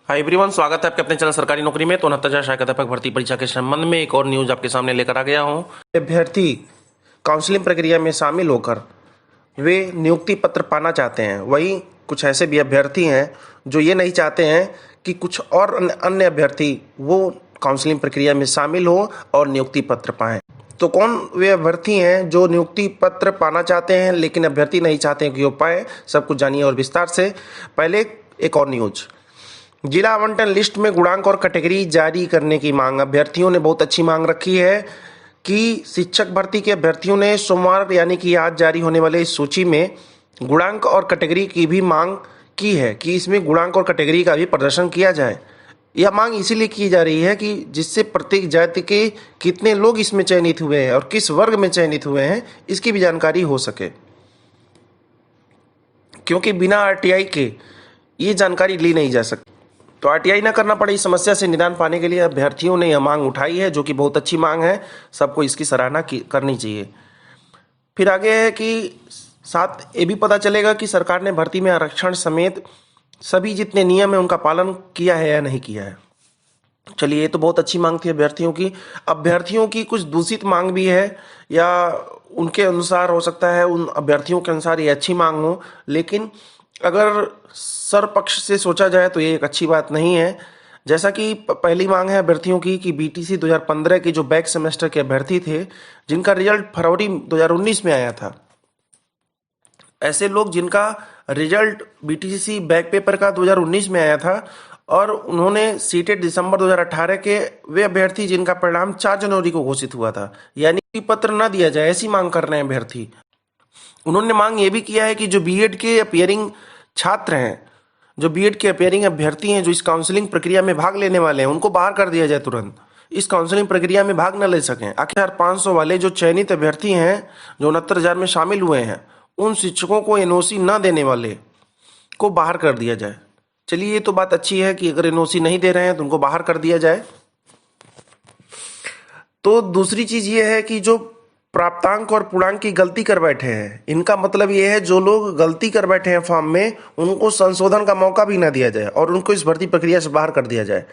Hi everyone, स्वागत है आपके अपने चैनल सरकारी नौकरी में। तो 69,000 सहायक अध्यापक भर्ती परीक्षा के संबंध में एक और न्यूज आपके सामने लेकर आ गया हूं। अभ्यर्थी काउंसलिंग प्रक्रिया में शामिल होकर वे नियुक्ति पत्र पाना चाहते हैं। वहीं कुछ ऐसे भी अभ्यर्थी हैं जो ये नहीं चाहते हैं कि कुछ और अन्य अभ्यर्थी वो काउंसलिंग प्रक्रिया में शामिल हो और नियुक्ति पत्र पाएं। तो कौन वे अभ्यर्थी हैं जो नियुक्ति पत्र पाना चाहते हैं लेकिन अभ्यर्थी नहीं चाहते हैं कि वो पाए? सब कुछ जानिए और विस्तार से। पहले एक और न्यूज, जिला आवंटन लिस्ट में गुणांक और कैटेगरी जारी करने की मांग। अभ्यर्थियों ने बहुत अच्छी मांग रखी है कि शिक्षक भर्ती के अभ्यर्थियों ने सोमवार यानी कि आज जारी होने वाले इस सूची में गुणांक और कैटेगरी की भी मांग की है कि इसमें गुणांक और कैटेगरी का भी प्रदर्शन किया जाए। यह मांग इसीलिए की जा रही है कि जिससे प्रत्येक जाति के कितने लोग इसमें चयनित हुए हैं और किस वर्ग में चयनित हुए हैं इसकी भी जानकारी हो सके, क्योंकि बिना आरटीआई के ये जानकारी ली नहीं जा सकती। तो आरटीआई ना करना पड़े, इस समस्या से निदान पाने के लिए अभ्यर्थियों ने यह मांग उठाई है, जो कि बहुत अच्छी मांग है। सबको इसकी सराहना करनी चाहिए। फिर आगे है कि साथ ये भी पता चलेगा कि सरकार ने भर्ती में आरक्षण समेत सभी जितने नियम है उनका पालन किया है या नहीं किया है। चलिए, ये तो बहुत अच्छी मांग थी अभ्यर्थियों की। अभ्यर्थियों की कुछ दूषित मांग भी है, या उनके अनुसार हो सकता है उन अभ्यर्थियों के अनुसार ये अच्छी मांग हो, लेकिन अगर सर्वपक्ष से सोचा जाए तो ये एक अच्छी बात नहीं है। जैसा कि पहली मांग है अभ्यर्थियों की कि बीटीसी 2015 के जो बैक सेमेस्टर के अभ्यर्थी थे जिनका रिजल्ट फरवरी 2019 में आया था, ऐसे लोग जिनका रिजल्ट बीटीसी बैक पेपर का 2019 में आया था और उन्होंने सीटेट दिसंबर 2018 के, वे अभ्यर्थी जिनका परिणाम 4 जनवरी को घोषित हुआ था, यानी पत्र न दिया जाए, ऐसी मांग कर रहे हैं अभ्यर्थी। उन्होंने मांग ये भी किया है कि जो बीएड के अपियरिंग छात्र हैं, जो बीएड के अपियरिंग अभ्यर्थी हैं, जो इस काउंसलिंग प्रक्रिया में भाग लेने वाले हैं, उनको बाहर कर दिया जाए तुरंत, इस काउंसलिंग प्रक्रिया में भाग न ले सकें। आखिर 500 वाले जो चयनित अभ्यर्थी हैं जो 69,000 में शामिल हुए हैं, उन शिक्षकों को एनओसी न देने वाले को बाहर कर दिया जाए। चलिए, ये तो बात अच्छी है कि अगर एनओसी नहीं दे रहे हैं तो उनको बाहर कर दिया जाए। तो दूसरी चीज ये है कि जो प्राप्तांक और पूर्णांक की गलती कर बैठे हैं, इनका मतलब ये है जो लोग गलती कर बैठे हैं फॉर्म में, उनको संशोधन का मौका भी ना दिया जाए और उनको इस भर्ती प्रक्रिया से बाहर कर दिया जाए।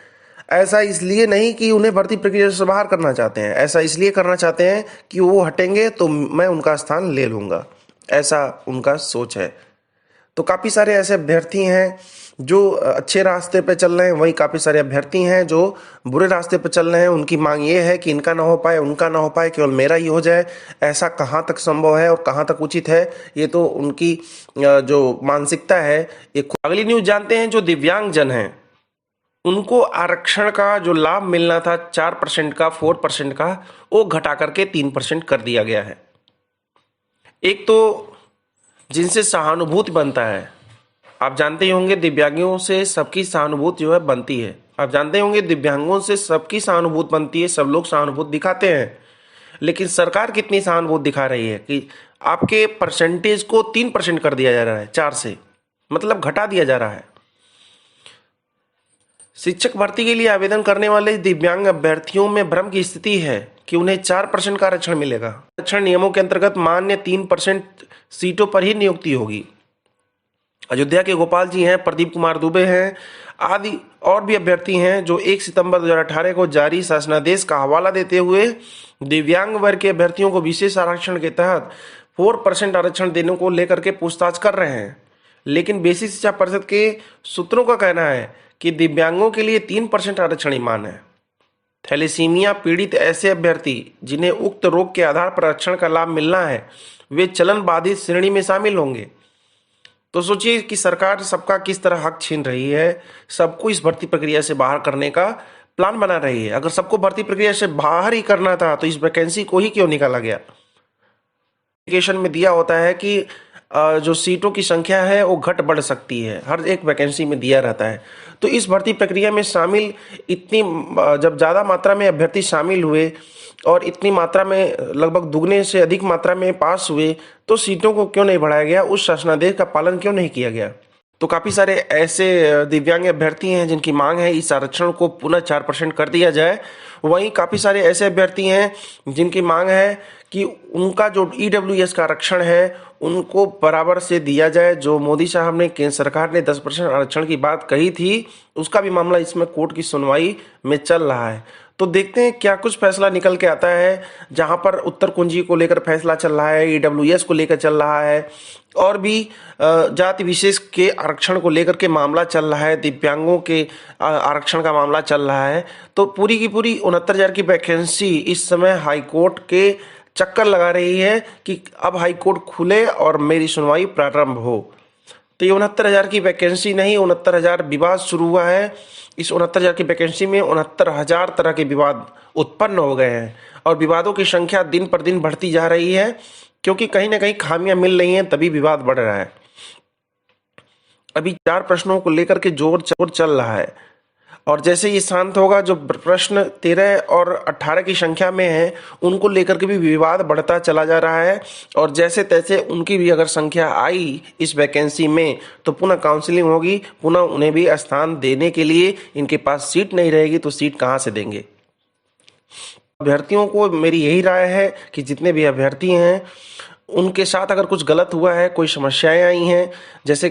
ऐसा इसलिए नहीं कि उन्हें भर्ती प्रक्रिया से बाहर करना चाहते हैं, ऐसा इसलिए करना चाहते हैं कि वो हटेंगे तो मैं उनका स्थान ले लूँगा, ऐसा उनका सोच है। तो काफ़ी सारे ऐसे अभ्यर्थी हैं जो अच्छे रास्ते पे चल रहे हैं, वहीं काफ़ी सारे अभ्यर्थी हैं जो बुरे रास्ते पे चल रहे हैं। उनकी मांग ये है कि इनका ना हो पाए, उनका ना हो पाए, केवल मेरा ही हो जाए। ऐसा कहाँ तक संभव है और कहाँ तक उचित है, ये तो उनकी जो मानसिकता है। अगली न्यूज जानते हैं, जो दिव्यांग जन हैं उनको आरक्षण का जो लाभ मिलना था 4% का, 4% का, वो घटा करके 3% कर दिया गया है। एक तो जिनसे सहानुभूति बनता है, आप जानते ही होंगे दिव्यांगों से सबकी सहानुभूति जो है बनती है। आप जानते होंगे दिव्यांगों से सबकी सहानुभूति बनती है, सब लोग सहानुभूति दिखाते हैं, लेकिन सरकार कितनी सहानुभूति दिखा रही है कि आपके परसेंटेज को 3% कर दिया जा रहा है, 4 से, मतलब घटा दिया जा रहा है। शिक्षक भर्ती के लिए आवेदन करने वाले दिव्यांग अभ्यर्थियों में भ्रम की स्थिति है कि उन्हें 4% का आरक्षण मिलेगा। आरक्षण नियमों के अंतर्गत मान्य 3% सीटों पर ही नियुक्ति होगी। अयोध्या के गोपाल जी हैं, प्रदीप कुमार दुबे हैं, आदि और भी अभ्यर्थी हैं जो 1 सितंबर 2018 को जारी शासनादेश का हवाला देते हुए दिव्यांग वर्ग के अभ्यर्थियों को विशेष आरक्षण के तहत 4% आरक्षण देने को लेकर के पूछताछ कर रहे हैं। लेकिन बेसिक शिक्षा परिषद के सूत्रों का कहना है कि दिव्यांगों के लिए 3% आरक्षण ही मान है। थैलेसीमिया पीड़ित ऐसे अभ्यर्थी जिन्हें उक्त रोग के आधार पर आरक्षण का लाभ मिलना है, वे चलन बाधित श्रेणी में शामिल होंगे। तो सोचिए कि सरकार सबका किस तरह हक छीन रही है, सबको इस भर्ती प्रक्रिया से बाहर करने का प्लान बना रही है। अगर सबको भर्ती प्रक्रिया से बाहर ही करना था तो इस वैकेंसी को ही क्यों निकाला गया? एप्लीकेशन में दिया होता है कि जो सीटों की संख्या है वो घट बढ़ सकती है, हर एक वैकेंसी में दिया रहता है। तो इस भर्ती प्रक्रिया में शामिल इतनी जब ज़्यादा मात्रा में अभ्यर्थी शामिल हुए और इतनी मात्रा में लगभग दुगने से अधिक मात्रा में पास हुए, तो सीटों को क्यों नहीं बढ़ाया गया, उस शासनादेश का पालन क्यों नहीं किया गया? तो काफ़ी सारे ऐसे दिव्यांग अभ्यर्थी हैं जिनकी मांग है इस आरक्षण को पुनः 4% कर दिया जाए। वहीं काफ़ी सारे ऐसे अभ्यर्थी हैं जिनकी मांग है कि उनका जो ईडब्ल्यूएस का आरक्षण है उनको बराबर से दिया जाए। जो मोदी साहब ने, केंद्र सरकार ने 10% आरक्षण की बात कही थी, उसका भी मामला इसमें कोर्ट की सुनवाई में चल रहा है। तो देखते हैं क्या कुछ फैसला निकल के आता है। जहां पर उत्तर कुंजी को लेकर फैसला चल रहा है, ईडब्ल्यूएस को लेकर चल रहा है, और भी जाति विशेष के आरक्षण को लेकर के मामला चल रहा है, दिव्यांगों के आरक्षण का मामला चल रहा है। तो पूरी की पूरी 69,000 की वैकेंसी इस समय हाईकोर्ट के चक्कर लगा रही है कि अब हाईकोर्ट खुले और मेरी सुनवाई प्रारंभ हो। तो ये 69,000 की वैकेंसी नहीं, 69,000 विवाद शुरू हुआ है। इस 69,000 की वैकेंसी में 69,000 तरह के विवाद उत्पन्न हो गए हैं और विवादों की संख्या दिन पर दिन बढ़ती जा रही है, क्योंकि कहीं ना कहीं खामियां मिल रही हैं, तभी विवाद बढ़ रहा है। अभी 4 प्रश्नों को लेकर के जोर चल रहा है, और जैसे ये शांत होगा, जो प्रश्न 13 और 18 की संख्या में है, उनको लेकर के भी विवाद बढ़ता चला जा रहा है। और जैसे तैसे उनकी भी अगर संख्या आई इस वैकेंसी में, तो पुनः काउंसलिंग होगी, पुनः उन्हें भी स्थान देने के लिए इनके पास सीट नहीं रहेगी, तो सीट कहाँ से देंगे। अभ्यर्थियों को मेरी यही राय है कि जितने भी अभ्यर्थी हैं, उनके साथ अगर कुछ गलत हुआ है, कोई समस्याएं आई हैं, जैसे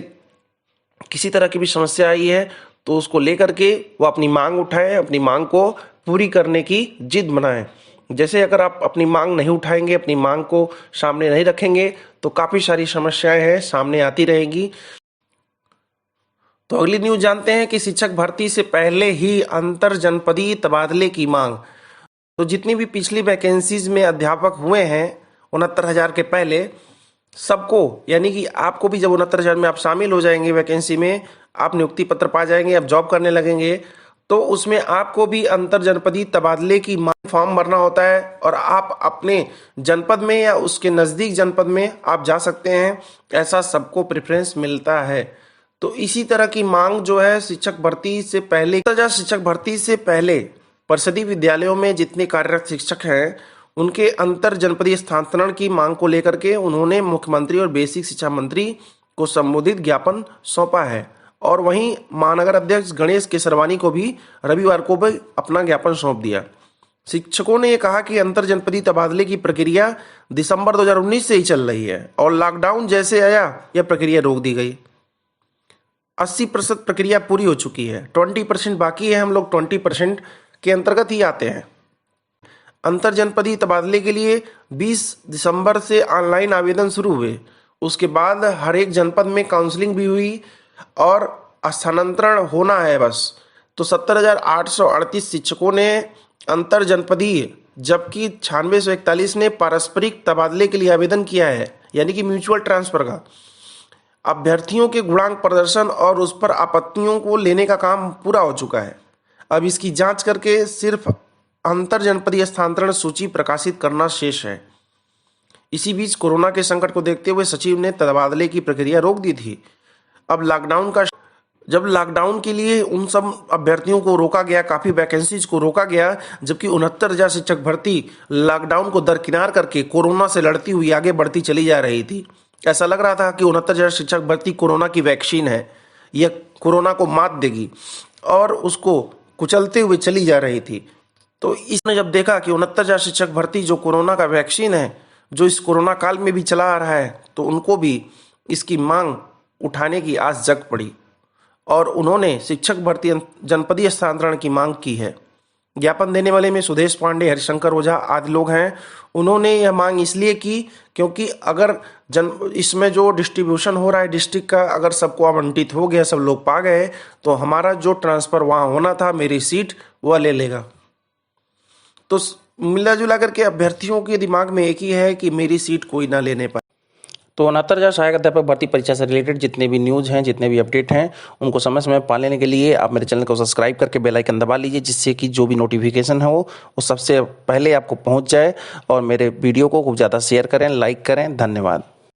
किसी तरह की भी समस्या आई है, तो उसको लेकर के वो अपनी मांग उठाएं, अपनी मांग को पूरी करने की जिद बनाएं। जैसे अगर आप अपनी मांग नहीं उठाएंगे, अपनी मांग को सामने नहीं रखेंगे, तो काफ़ी सारी समस्याएं हैं सामने आती रहेंगी। तो अगली न्यूज़ जानते हैं कि शिक्षक भर्ती से पहले ही अंतर जनपदीय तबादले की मांग। तो जितनी भी पिछली वैकेंसीज में अध्यापक हुए हैं 69,000 के पहले, सबको, यानी कि आपको भी जब 69,000 में आप शामिल हो जाएंगे वैकेंसी में, आप नियुक्ति पत्र पा जाएंगे, आप जॉब करने लगेंगे, तो उसमें आपको भी अंतर जनपदीय तबादले की फॉर्म भरना होता है और आप अपने जनपद में या उसके नज़दीक जनपद में आप जा सकते हैं। ऐसा सबको प्रेफरेंस मिलता है। तो इसी तरह की मांग जो है शिक्षक भर्ती से पहले, शिक्षक भर्ती से पहले परिषदीय विद्यालयों में जितने कार्यरत शिक्षक हैं, उनके अंतर जनपदीय स्थानांतरण की मांग को लेकर के उन्होंने मुख्यमंत्री और बेसिक शिक्षा मंत्री को संबोधित ज्ञापन सौंपा है। और वहीं महानगर अध्यक्ष गणेश केसरवानी को भी रविवार को भी अपना ज्ञापन सौंप दिया। शिक्षकों ने यह कहा कि अंतर जनपदीय तबादले की प्रक्रिया दिसंबर 2019 से ही चल रही है और लॉकडाउन जैसे आया, यह प्रक्रिया रोक दी गई। 80% प्रक्रिया पूरी हो चुकी है, 20% बाकी है। हम लोग 20% के अंतर्गत ही आते हैं। अंतर जनपदीय तबादले के लिए 20 दिसंबर से ऑनलाइन आवेदन शुरू हुए। उसके बाद हर एक जनपद में काउंसलिंग भी हुई और स्थानांतरण होना है बस। तो 70,838 शिक्षकों ने अंतर जनपदीय, जबकि 9641 ने पारस्परिक तबादले के लिए आवेदन किया है, यानी कि म्यूचुअल ट्रांसफर का। अभ्यर्थियों के गुणांक प्रदर्शन और उस पर आपत्तियों को लेने का काम पूरा हो चुका है। अब इसकी जांच करके सिर्फ अंतर जनपदीय स्थानांतरण सूची प्रकाशित करना शेष है। इसी बीच कोरोना के संकट को देखते हुए सचिव ने तबादले की प्रक्रिया रोक दी थी। अब जब लॉकडाउन के लिए उन सब अभ्यर्थियों को रोका गया, काफ़ी वैकेंसीज को रोका गया, जबकि 69,000 शिक्षक भर्ती लॉकडाउन को दरकिनार करके कोरोना से लड़ती हुई आगे बढ़ती चली जा रही थी। ऐसा लग रहा था कि 69,000 शिक्षक भर्ती कोरोना की वैक्सीन है, यह कोरोना को मात देगी और उसको कुचलते हुए चली जा रही थी। तो इसने जब देखा कि 69,000 शिक्षक भर्ती जो कोरोना का वैक्सीन है, जो इस कोरोना काल में भी चला आ रहा है, तो उनको भी इसकी मांग उठाने की आस जग पड़ी और उन्होंने शिक्षक भर्ती जनपदीय स्थानांतरण की मांग की है। ज्ञापन देने वाले में सुदेश पांडे, हरिशंकर ओझा आदि लोग हैं। उन्होंने यह मांग इसलिए की क्योंकि अगर इसमें जो डिस्ट्रीब्यूशन हो रहा है डिस्ट्रिक्ट का, अगर सबको आवंटित हो गया, सब लोग पा गए, तो हमारा जो ट्रांसफ़र वहाँ होना था, मेरी सीट वह ले लेगा। तो मिला जुला करके अभ्यर्थियों के दिमाग में एक ही है कि मेरी सीट कोई ना लेने पाए। तो 69,000 सहायक अध्यापक भर्ती परीक्षा से रिलेटेड जितने भी न्यूज़ हैं, जितने भी अपडेट हैं, उनको समय समय पा लेने के लिए आप मेरे चैनल को सब्सक्राइब करके बेल आइकन दबा लीजिए, जिससे कि जो भी नोटिफिकेशन है वो सबसे पहले आपको पहुंच जाए। और मेरे वीडियो को खूब ज़्यादा शेयर करें, लाइक करें। धन्यवाद।